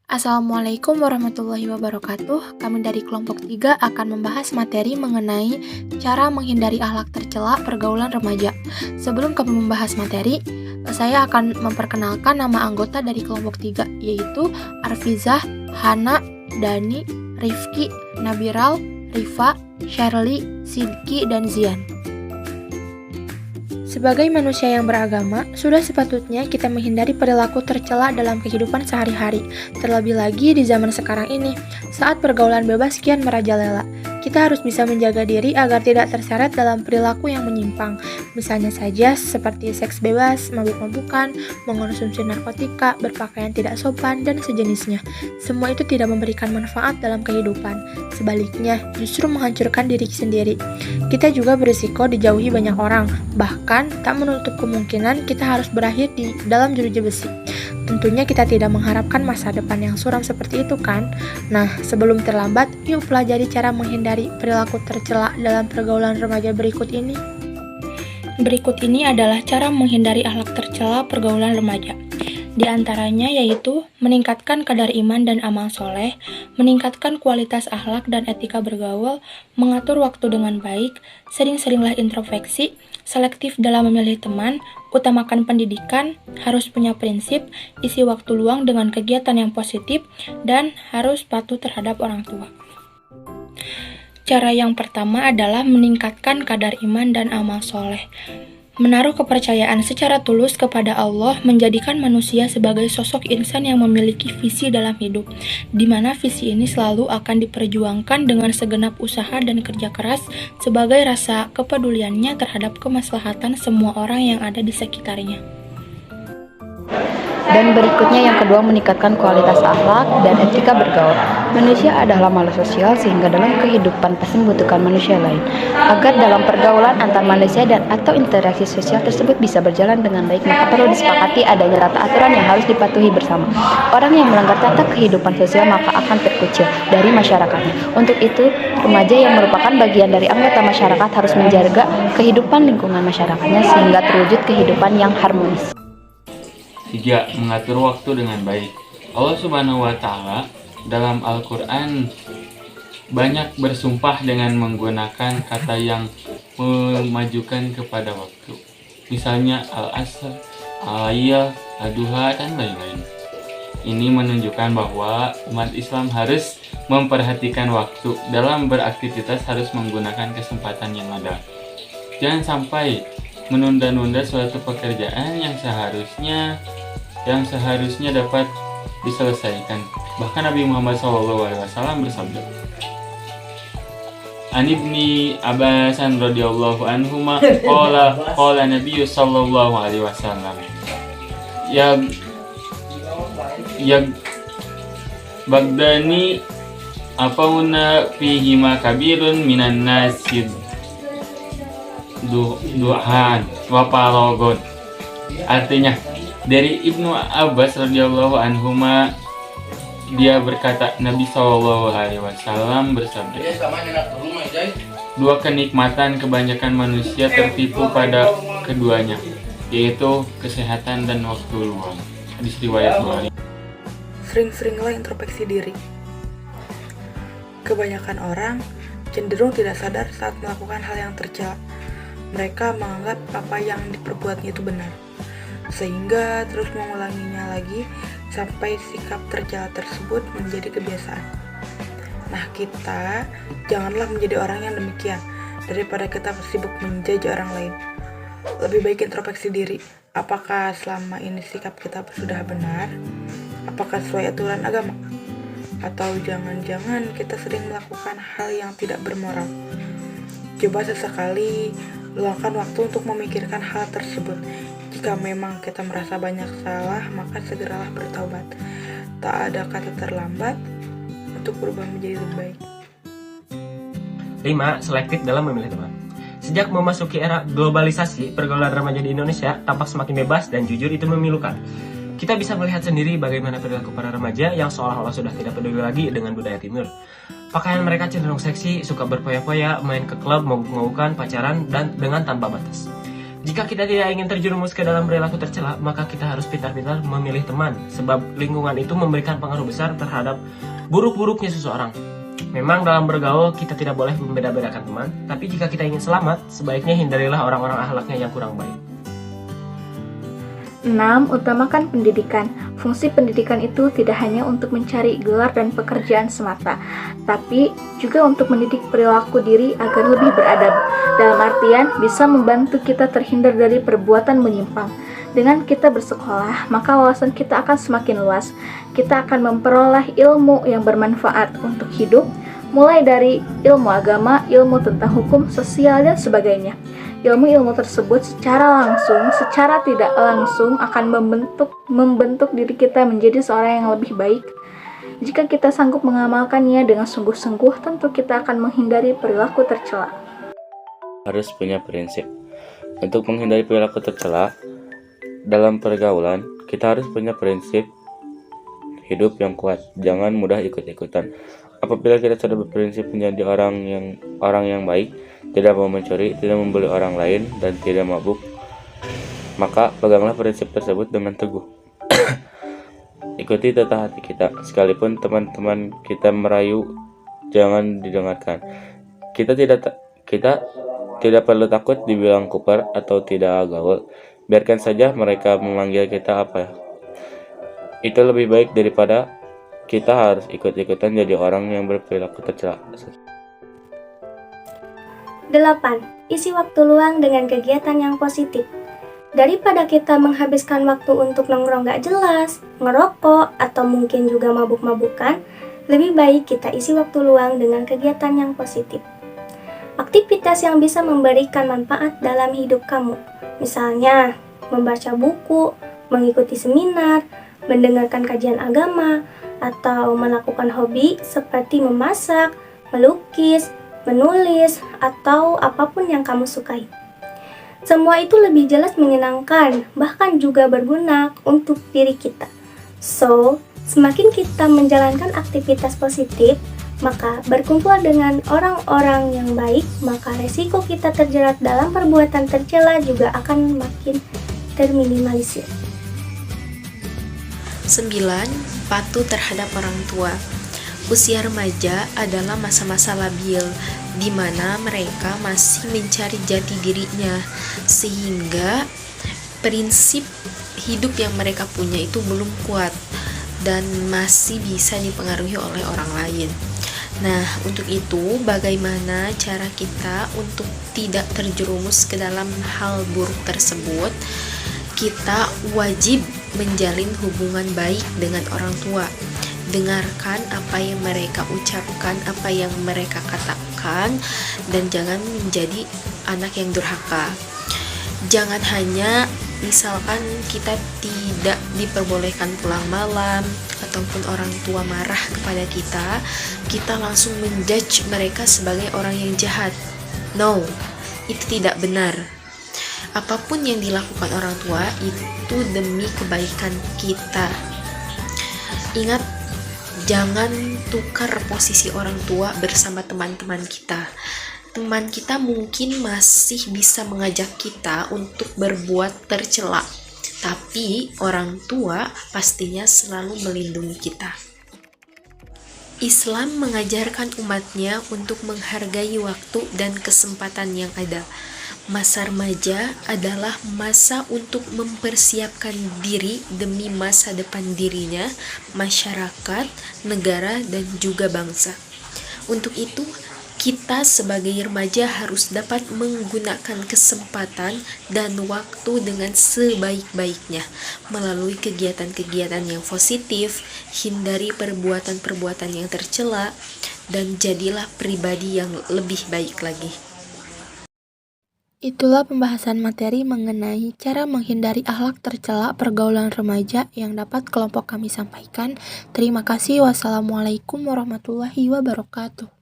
Assalamualaikum warahmatullahi wabarakatuh. Kami dari kelompok 3 akan membahas materi mengenai cara menghindari akhlak tercela pergaulan remaja. Sebelum kami membahas materi, saya akan memperkenalkan nama anggota dari kelompok 3, yaitu Arfizah, Hana, Dani, Rifki, Nabiral, Rifa, Shirley, Sidki, dan Zian. Sebagai manusia yang beragama, sudah sepatutnya kita menghindari perilaku tercela dalam kehidupan sehari-hari, terlebih lagi di zaman sekarang ini, saat pergaulan bebas kian merajalela. Kita harus bisa menjaga diri agar tidak terseret dalam perilaku yang menyimpang, misalnya saja seperti seks bebas, mabuk-mabukan, mengonsumsi narkotika, berpakaian tidak sopan, dan sejenisnya. Semua itu tidak memberikan manfaat dalam kehidupan, sebaliknya justru menghancurkan diri sendiri. Kita juga berisiko dijauhi banyak orang, bahkan tak menutup kemungkinan kita harus berakhir di dalam jeruji besi. Tentunya kita tidak mengharapkan masa depan yang suram seperti itu kan? Nah, sebelum terlambat, yuk pelajari cara menghindari perilaku tercela dalam pergaulan remaja berikut ini. Berikut ini adalah cara menghindari akhlak tercela pergaulan remaja. Di antaranya yaitu meningkatkan kadar iman dan amal soleh, meningkatkan kualitas akhlak dan etika bergaul, mengatur waktu dengan baik, sering-seringlah introspeksi, selektif dalam memilih teman, utamakan pendidikan, harus punya prinsip, isi waktu luang dengan kegiatan yang positif, dan harus patuh terhadap orang tua. Cara yang pertama adalah meningkatkan kadar iman dan amal soleh. Menaruh kepercayaan secara tulus kepada Allah menjadikan manusia sebagai sosok insan yang memiliki visi dalam hidup, di mana visi ini selalu akan diperjuangkan dengan segenap usaha dan kerja keras sebagai rasa kepeduliannya terhadap kemaslahatan semua orang yang ada di sekitarnya. Dan berikutnya yang kedua, meningkatkan kualitas akhlak dan etika bergaul. Manusia adalah makhluk sosial sehingga dalam kehidupan pasti membutuhkan manusia lain. Agar dalam pergaulan antar manusia dan atau interaksi sosial tersebut bisa berjalan dengan baik, maka perlu disepakati adanya tata aturan yang harus dipatuhi bersama. Orang yang melanggar tata kehidupan sosial maka akan terkucil dari masyarakatnya. Untuk itu, remaja yang merupakan bagian dari anggota masyarakat harus menjaga kehidupan lingkungan masyarakatnya sehingga terwujud kehidupan yang harmonis. 3. Mengatur waktu dengan baik. Allah Subhanahu wa Ta'ala dalam Al-Quran banyak bersumpah dengan menggunakan kata yang memajukan kepada waktu. Misalnya Al-Asr, Al-Layl, Al-Duha, dan lain-lain. Ini menunjukkan bahwa umat Islam harus memperhatikan waktu. Dalam beraktivitas harus menggunakan kesempatan yang ada. Jangan sampai menunda-nunda suatu pekerjaan yang seharusnya dapat diselesaikan. Bahkan Nabi Muhammad SAW bersabda, An Ibni Abbasan radhiyallahu anhuma qala Nabi sallallahu alaihi wasallam ya Bagdani apauna fihi ma kabirun minan nasid duhan wa paragon. Artinya, dari Ibnu Abbas radhiyallahu anhuma, dia berkata, Nabi SAW bersabda, dua kenikmatan kebanyakan manusia tertipu pada keduanya, yaitu kesehatan dan waktu luang. Hadis riwayat Bukhari. Sering-seringlah introspeksi diri. Kebanyakan orang cenderung tidak sadar saat melakukan hal yang tercela. Mereka menganggap apa yang diperbuatnya itu benar, sehingga terus mengulanginya lagi sampai sikap tercela tersebut menjadi kebiasaan. Nah, kita janganlah menjadi orang yang demikian. Daripada kita sibuk menjudge orang lain, lebih baik introspeksi diri. Apakah selama ini sikap kita sudah benar? Apakah sesuai aturan agama? Atau jangan-jangan kita sering melakukan hal yang tidak bermoral? Coba sesekali luangkan waktu untuk memikirkan hal tersebut. Jika memang kita merasa banyak salah, maka segeralah bertaubat. Tak ada kata terlambat untuk berubah menjadi lebih baik. 5. Selektif dalam memilih teman. Sejak memasuki era globalisasi, pergaulan remaja di Indonesia tampak semakin bebas dan jujur itu memilukan. Kita bisa melihat sendiri bagaimana perilaku para remaja yang seolah-olah sudah tidak peduli lagi dengan budaya timur. Pakaian mereka cenderung seksi, suka berpoya-poya, main ke klub, mabuk-mabukan, pacaran, dan dengan tanpa batas. Jika kita tidak ingin terjerumus ke dalam perilaku tercela, maka kita harus pintar-pintar memilih teman, sebab lingkungan itu memberikan pengaruh besar terhadap buruk-buruknya seseorang. Memang dalam bergaul kita tidak boleh membeda-bedakan teman, tapi jika kita ingin selamat, sebaiknya hindarilah orang-orang akhlaknya yang kurang baik. 6. Utamakan pendidikan. Fungsi pendidikan itu tidak hanya untuk mencari gelar dan pekerjaan semata, tapi juga untuk mendidik perilaku diri agar lebih beradab. Dalam artian, bisa membantu kita terhindar dari perbuatan menyimpang. Dengan kita bersekolah, maka wawasan kita akan semakin luas. Kita akan memperoleh ilmu yang bermanfaat untuk hidup, mulai dari ilmu agama, ilmu tentang hukum, sosial, dan sebagainya. Ilmu-ilmu tersebut secara langsung, secara tidak langsung akan membentuk diri kita menjadi seorang yang lebih baik. Jika kita sanggup mengamalkannya dengan sungguh-sungguh, tentu kita akan menghindari perilaku tercela. Harus punya prinsip. Untuk menghindari perilaku tercela dalam pergaulan, kita harus punya prinsip hidup yang kuat. Jangan mudah ikut-ikutan. Apabila kita sudah berprinsip menjadi orang yang baik, tidak mau mencuri, tidak membuli orang lain, dan tidak mabuk, maka peganglah prinsip tersebut dengan teguh. Ikuti tata hati kita, sekalipun teman-teman kita merayu, jangan didengarkan. Kita tidak perlu takut dibilang kuper atau tidak gaul. Biarkan saja mereka memanggil kita apa. Itu lebih baik daripada kita harus ikut-ikutan jadi orang yang berperilaku tercela. 8. Isi waktu luang dengan kegiatan yang positif. Daripada kita menghabiskan waktu untuk nongkrong gak jelas, ngerokok, atau mungkin juga mabuk-mabukan, lebih baik kita isi waktu luang dengan kegiatan yang positif. Aktivitas yang bisa memberikan manfaat dalam hidup kamu. Misalnya, membaca buku, mengikuti seminar, mendengarkan kajian agama, atau melakukan hobi seperti memasak, melukis, menulis, atau apapun yang kamu sukai. Semua itu lebih jelas menyenangkan, bahkan juga berguna untuk diri kita. So, semakin kita menjalankan aktivitas positif, maka berkumpul dengan orang-orang yang baik, maka resiko kita terjerat dalam perbuatan tercela juga akan makin terminimalisir. 9. Patuh terhadap orang tua. Usia remaja adalah masa-masa labil di mana mereka masih mencari jati dirinya, sehingga prinsip hidup yang mereka punya itu belum kuat dan masih bisa dipengaruhi oleh orang lain. Nah, untuk itu bagaimana cara kita untuk tidak terjerumus ke dalam hal buruk tersebut? Kita wajib menjalin hubungan baik dengan orang tua. Dengarkan apa yang mereka ucapkan, apa yang mereka katakan, dan jangan menjadi anak yang durhaka. Jangan hanya misalkan kita tidak diperbolehkan pulang malam, ataupun orang tua marah kepada kita langsung menjudge mereka sebagai orang yang jahat. No, itu tidak benar. Apapun yang dilakukan orang tua itu demi kebaikan kita. Ingat, jangan tukar posisi orang tua bersama teman-teman kita. Teman kita mungkin masih bisa mengajak kita untuk berbuat tercela, tapi orang tua pastinya selalu melindungi kita. Islam mengajarkan umatnya untuk menghargai waktu dan kesempatan yang ada. Masa remaja adalah masa untuk mempersiapkan diri demi masa depan dirinya, masyarakat, negara, dan juga bangsa. Untuk itu, kita sebagai remaja harus dapat menggunakan kesempatan dan waktu dengan sebaik-baiknya melalui kegiatan-kegiatan yang positif, hindari perbuatan-perbuatan yang tercela, dan jadilah pribadi yang lebih baik lagi. Itulah pembahasan materi mengenai cara menghindari akhlak tercela pergaulan remaja yang dapat kelompok kami sampaikan. Terima kasih. Wassalamualaikum warahmatullahi wabarakatuh.